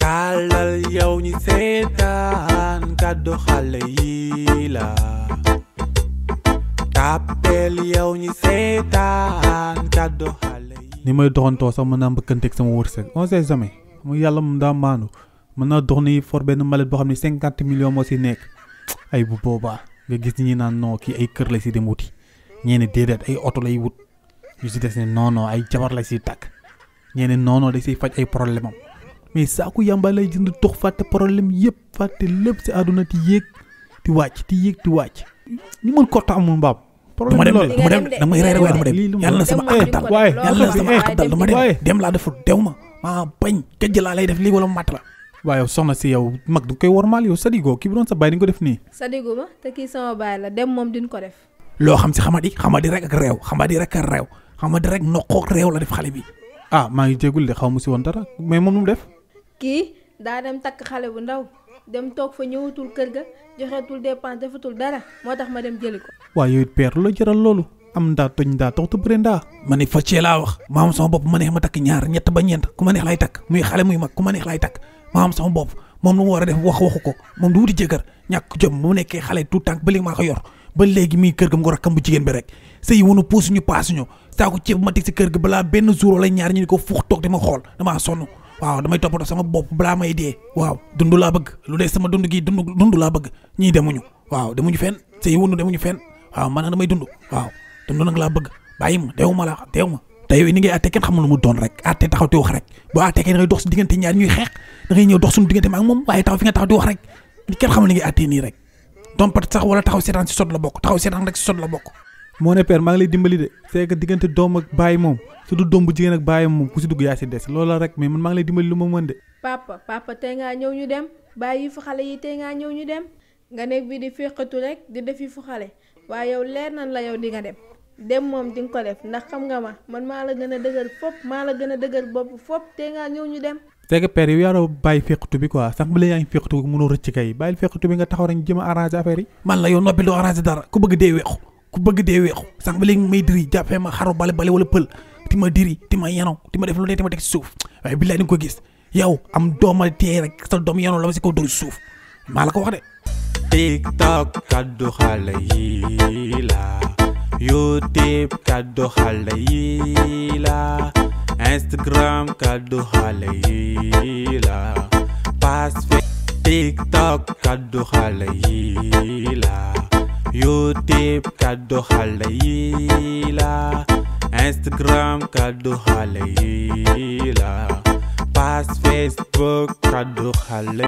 tàllal yow ñi seetaan kàddu xale yi la tàppeel yow ñi seetaan kàddu xale yi. ni may doxantoo sax mën naa mbëkkanteeg sama wërsëg on sait jamais mu yàlla mu daa maanu mën naa dox ni for benn mallette boo xam ne 50 millions moo si nekk ay bu boobaa nga gis ñi naan non kii ay kër lay si dem wuti ñeene déedéet ay oto lay wut ñu si des ne non ay jabar lay siy tàkk ñeene non day siy faj ay problème am mais saaku yamba lay jënd tox fàtte problème yëpp fàtte lépp si àdduna ti yéeg ti wàcc ti yéeg ti wàcc ñu mën ko amul mbaam. dama dem damay rey rek waaye dama dem yàlla na sama ak dal waaye yàlla na sama ak dal dama dem laa deful dew ma maa bañ gëj laa lay def lii wala matt la. waaye yow soxna si yow mag du koy wormaal yow Sadigo kii bi doon sa baay di nga ko def nii. Sadigo ma te kii sama baay la dem moom din ko def. loo xam si xamadi rek ak réew xamadi rek noqoog réew la def xale bi. ah maa ngi jéegul de xaw ma si woon dara mais moom nu mu def. kii daa dem takk xale bu ndaw dem toog fa ñëwatul kër ga joxeetul dépense defatul dara moo tax ma dem jëli ko. waaw yow it père la jaral loolu am ndaa toj ndaa taxtu bëre ndaa. ma ne fa cee laa wax maam sama bopp ma neex ma takk ñaar ñett ba ñeent ku ma neex lay takk muy xale muy mag ku ma neex lay takk maam sama bopp moom lu mu war a def waxu ko moom du wuti jëkkër ñàkk jom mu nekkee xale tout tànk ba léegi maa ko yor ba léegi mii kër ga mu ko rakkam bu jigéen bi rek sëy wunu puus ñu paasuñu saako ceeb ma teg si kër ga balaa benn jour wala ñaar ñu ni ko fuux toog di ma xool damaa sonn waaw damay toppatoo sama bopp balaa may dee waaw dund laa bëgg lu dee sama dund gi dund laa bëgg ñii demuñu waaw demuñu fenn sëy wunu demuñu fenn waaw man damay dund waaw dund nag laa bëgg bàyyi ma deewu ma la deewu ma te yow ni ngay àtte kenn xamul lu mu doon rek àtte taxaw te wax rek boo àtte kenn da ngay dox si diggante ñaar ñuy xeex da ngay ñëw dox suñu diggante ma ak moom waaye taxaw fi nga taxaw di wax rek kenn xamul li ngay àtte nii rek dompat sax wala taxaw seetaan si sot la bokk taxaw seetaan rek si sot la bokk. moo ne père maa ngi lay dimbali de c'est que diggante doom ak baay moom surtout doom bu jigéen ak baayam moom ku si dugg yaa si des loolu la rek mais man maa ngi lay dimbali lu ma mën de. papa tey ngaa ñëw ñu dem bàyyi fu xale yi tey ngaa ñëw ñu dem nga nekk bi di féqatu rek di defi fu xale waaye yow leer nan la yow di nga dem moom di nga ko def ndax xam nga ma man maa la gën a dëgër fop maa la gën a dëgër bopp fop tey ngaa ñëw ñu dem. c'est que père yow yaa bàyyi féqatu bi quoi sax bu la yaa ngi féqatu mënoo rëcc kay bàyyil féqatu bi nga taxaw rek jëm a arranger affaire yi. man la yow noppi doo arranger dara ku bëgg dee weexu sax ba léegi may diri jàppee ma xaru bale wala pël ti ma diri ti ma yeno ti ma def lu ne ti ma teg si suuf waaye billaay di nga ko gis yow am dooma tee rek sa doom yeno la ma si kaw dóor si suuf maa la ko wax de. TikTok kaddu xale yi la YouTube kaddu xale yi la Instagram kaddu xale yi la page TikTok kaddu xale yi la YouTube kaddu xale yi la Instagram kaddu xale yi la page Facebook kaddu xale